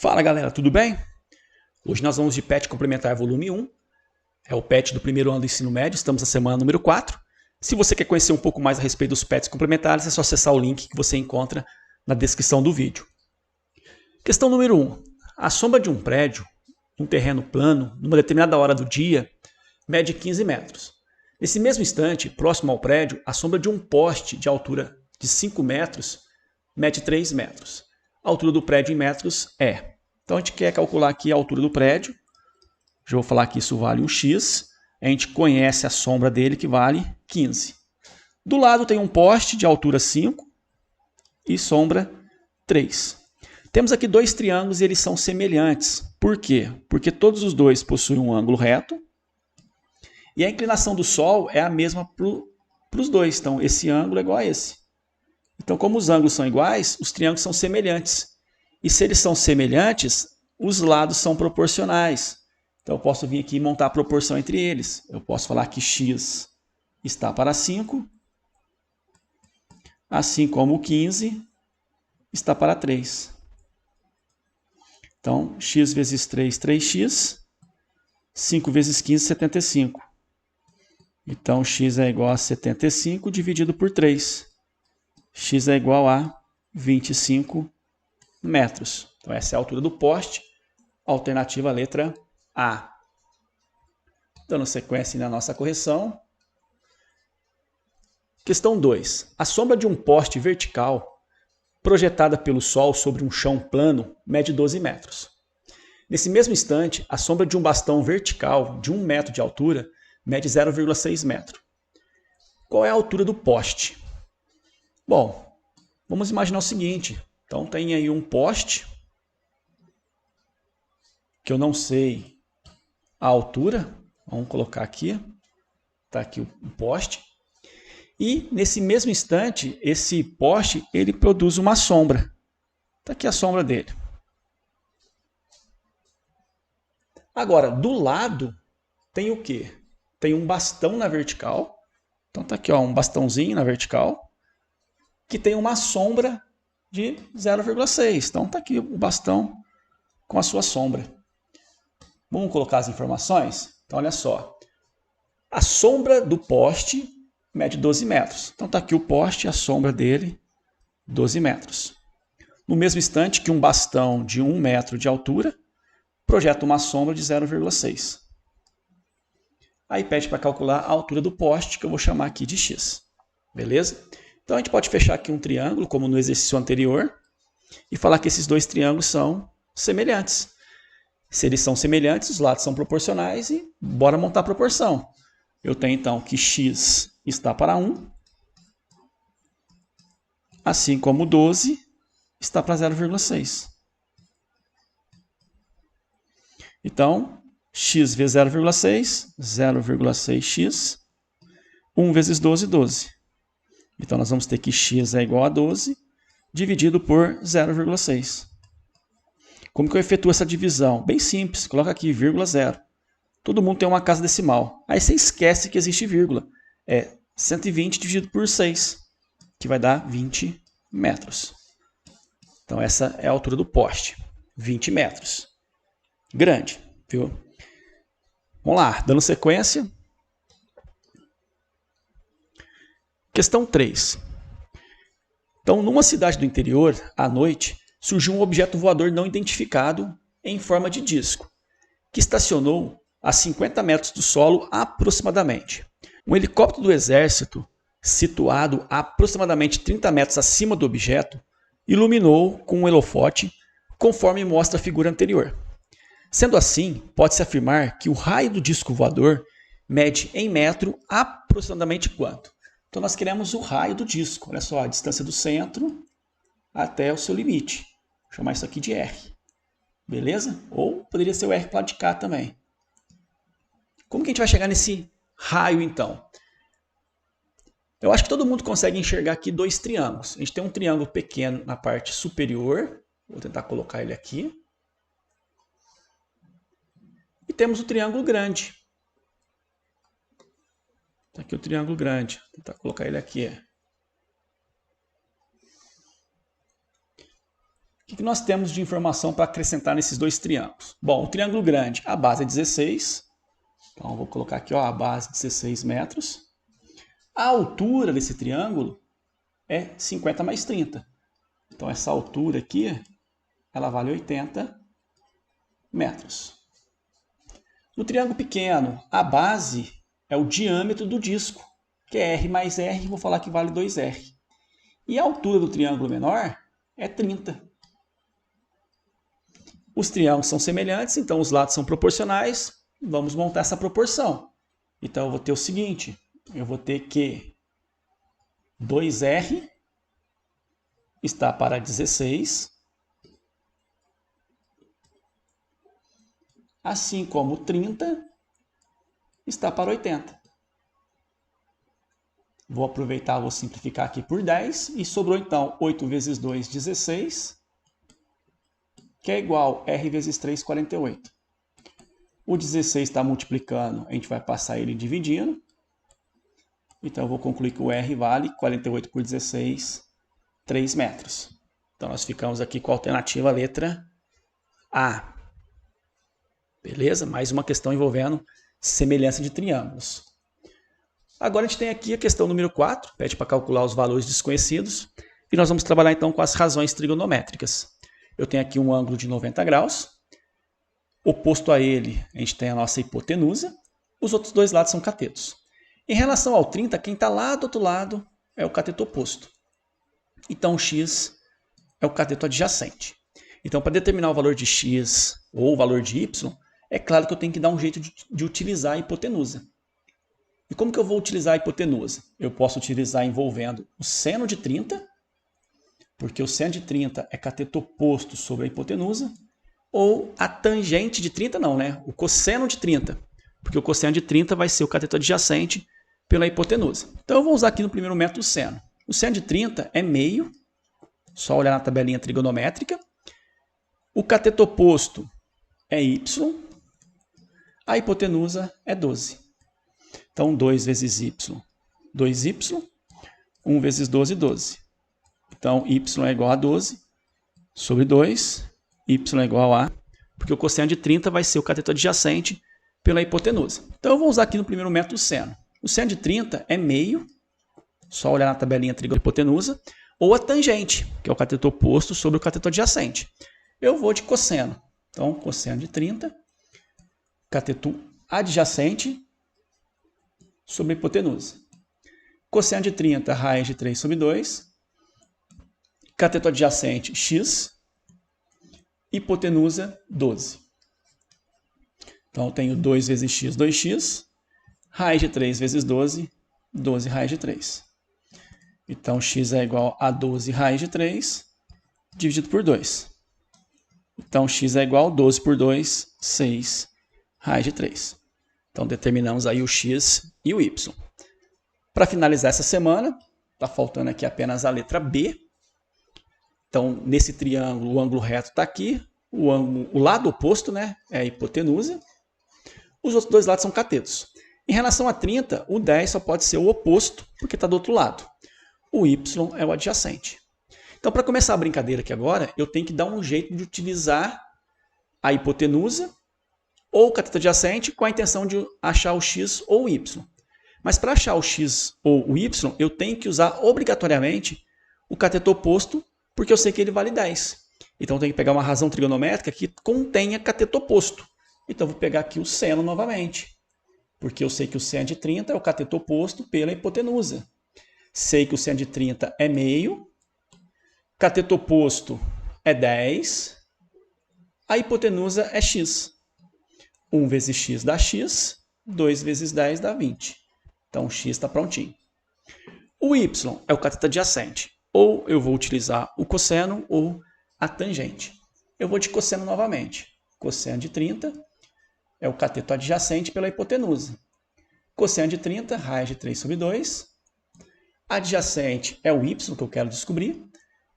Fala galera, tudo bem? Hoje nós vamos de PET Complementar Volume 1. É o PET do primeiro ano do ensino médio, estamos na semana número 4. Se você quer conhecer um pouco mais a respeito dos PETs complementares, é só acessar o link que você encontra na descrição do vídeo. Questão número 1. A sombra de um prédio, um terreno plano, numa determinada hora do dia, mede 15 metros. Nesse mesmo instante, próximo ao prédio, a sombra de um poste de altura de 5 metros mede 3 metros. A altura do prédio em metros é. Então a gente quer calcular aqui a altura do prédio. Já vou falar que isso vale um x. A gente conhece a sombra dele que vale 15. Do lado tem um poste de altura 5 e sombra 3. Temos aqui dois triângulos e eles são semelhantes. Por quê? Porque todos os dois possuem um ângulo reto e a inclinação do Sol é a mesma para os dois. Então esse ângulo é igual a esse. Então, como os ângulos são iguais, os triângulos são semelhantes. E se eles são semelhantes, os lados são proporcionais. Então, eu posso vir aqui e montar a proporção entre eles. Eu posso falar que x está para 5, assim como o 15 está para 3. Então, x vezes 3, 3x. 5 vezes 15, 75. Então, x é igual a 75 dividido por 3. X é igual a 25 metros. Então, essa é a altura do poste. Alternativa letra A. Dando sequência na nossa correção. Questão 2. A sombra de um poste vertical projetada pelo Sol sobre um chão plano mede 12 metros. Nesse mesmo instante, a sombra de um bastão vertical de 1 metro de altura mede 0,6 metro. Qual é a altura do poste? Bom, vamos imaginar o seguinte. Então, tem aí um poste, que eu não sei a altura. Vamos colocar aqui. Está aqui o poste. E, nesse mesmo instante, esse poste ele produz uma sombra. Está aqui a sombra dele. Agora, do lado, tem o quê? Tem um bastão na vertical. Então, está aqui um bastãozinho na vertical, que tem uma sombra de 0,6. Então, está aqui o bastão com a sua sombra. Vamos colocar as informações? Então, olha só. A sombra do poste mede 12 metros. Então, está aqui o poste, a sombra dele, 12 metros. No mesmo instante que um bastão de 1 metro de altura projeta uma sombra de 0,6. Aí pede para calcular a altura do poste, que eu vou chamar aqui de x. Beleza? Então, a gente pode fechar aqui um triângulo, como no exercício anterior, e falar que esses dois triângulos são semelhantes. Se eles são semelhantes, os lados são proporcionais e bora montar a proporção. Eu tenho, então, que x está para 1, assim como 12 está para 0,6. Então, x vezes 0,6, 0,6x, 1 vezes 12, 12. Então, nós vamos ter que x é igual a 12, dividido por 0,6. Como que eu efetuo essa divisão? Bem simples, coloca aqui, vírgula 0. Todo mundo tem uma casa decimal. Aí você esquece que existe vírgula. É 120 dividido por 6, que vai dar 20 metros. Então, essa é a altura do poste, 20 metros. Grande, viu? Vamos lá, dando sequência. Questão 3. Então, numa cidade do interior, à noite, surgiu um objeto voador não identificado em forma de disco, que estacionou a 50 metros do solo aproximadamente. Um helicóptero do exército, situado a aproximadamente 30 metros acima do objeto, iluminou com um holofote, conforme mostra a figura anterior. Sendo assim, pode-se afirmar que o raio do disco voador mede em metro aproximadamente quanto? Então, nós queremos o raio do disco. Olha só, a distância do centro até o seu limite. Vou chamar isso aqui de R. Beleza? Ou poderia ser o R para o lado de cá também. Como que a gente vai chegar nesse raio, então? Eu acho que todo mundo consegue enxergar aqui dois triângulos. A gente tem um triângulo pequeno na parte superior. Vou tentar colocar ele aqui. E temos o triângulo grande. Está aqui o triângulo grande. Vou tentar colocar ele aqui. O que nós temos de informação para acrescentar nesses dois triângulos? Bom, o triângulo grande, a base é 16. Então, eu vou colocar aqui, ó, a base 16 metros. A altura desse triângulo é 50 mais 30. Então, essa altura aqui, ela vale 80 metros. No triângulo pequeno, a base é o diâmetro do disco, que é R mais R, vou falar que vale 2R. E a altura do triângulo menor é 30. Os triângulos são semelhantes, então os lados são proporcionais. Vamos montar essa proporção. Então eu vou ter o seguinte, eu vou ter que 2R está para 16, assim como 30 está para 80. Vou aproveitar, vou simplificar aqui por 10 e sobrou então 8 vezes 2, 16, que é igual a R vezes 3, 48. O 16 está multiplicando, a gente vai passar ele dividindo. Então eu vou concluir que o R vale 48 por 16, 3 metros. Então nós ficamos aqui com a alternativa letra A. Beleza? Mais uma questão envolvendo semelhança de triângulos. Agora a gente tem aqui a questão número 4, pede para calcular os valores desconhecidos. E nós vamos trabalhar então com as razões trigonométricas. Eu tenho aqui um ângulo de 90 graus. Oposto a ele, a gente tem a nossa hipotenusa. Os outros dois lados são catetos. Em relação ao 30, quem está lá do outro lado é o cateto oposto. Então, o x é o cateto adjacente. Então, para determinar o valor de x ou o valor de y, é claro que eu tenho que dar um jeito de utilizar a hipotenusa. E como que eu vou utilizar a hipotenusa? Eu posso utilizar envolvendo o seno de 30, porque o seno de 30 é cateto oposto sobre a hipotenusa, ou a tangente de 30 não, né? O cosseno de 30, porque o cosseno de 30 vai ser o cateto adjacente pela hipotenusa. Então eu vou usar aqui no primeiro método o seno. O seno de 30 é meio, só olhar na tabelinha trigonométrica. O cateto oposto é y, a hipotenusa é 12. Então 2 vezes y, 2y, 1 vezes 12, 12. Então y é igual a 12 sobre 2, y é igual a, porque o cosseno de 30 vai ser o cateto adjacente pela hipotenusa. Então eu vou usar aqui no primeiro método o seno. O seno de 30 é meio, só olhar na tabelinha trigonométrica, ou a tangente, que é o cateto oposto sobre o cateto adjacente. Eu vou de cosseno. Então, cosseno de 30, cateto adjacente sobre a hipotenusa. Cosseno de 30, raiz de 3 sobre 2, cateto adjacente x, hipotenusa 12. Então, eu tenho 2 vezes x, 2x, raiz de 3 vezes 12, 12 raiz de 3. Então, x é igual a 12 raiz de 3, dividido por 2. Então, x é igual a 12 por 2, 6 raiz de 3. Então, determinamos aí o x e o y. Para finalizar essa semana, está faltando aqui apenas a letra B. Então, nesse triângulo, o ângulo reto está aqui. O lado oposto, né, é a hipotenusa. Os outros dois lados são catetos. Em relação a 30, o 10 só pode ser o oposto, porque está do outro lado. O y é o adjacente. Então, para começar a brincadeira aqui agora, eu tenho que dar um jeito de utilizar a hipotenusa ou o cateto adjacente com a intenção de achar o x ou o y. Mas para achar o x ou o y, eu tenho que usar obrigatoriamente o cateto oposto, porque eu sei que ele vale 10. Então, eu tenho que pegar uma razão trigonométrica que contenha cateto oposto. Então, eu vou pegar aqui o seno novamente, porque eu sei que o seno de 30 é o cateto oposto pela hipotenusa. Sei que o seno de 30 é meio, cateto oposto é 10, a hipotenusa é x. 1 vezes x dá x, 2 vezes 10 dá 20. Então, x está prontinho. O y é o cateto adjacente. Ou eu vou utilizar o cosseno ou a tangente. Eu vou de cosseno novamente. Cosseno de 30 é o cateto adjacente pela hipotenusa. Cosseno de 30, raiz de 3 sobre 2. Adjacente é o y, que eu quero descobrir.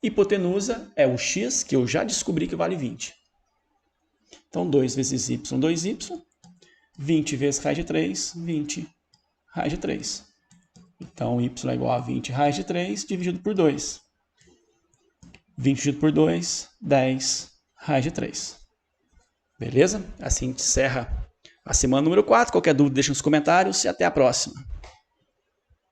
Hipotenusa é o x, que eu já descobri que vale 20. Então, 2 vezes y, 2y. 20 vezes raiz de 3, 20 raiz de 3. Então, y é igual a 20 raiz de 3 dividido por 2. 20 dividido por 2, 10 raiz de 3. Beleza? Assim a gente encerra a semana número 4. Qualquer dúvida, deixa nos comentários e até a próxima.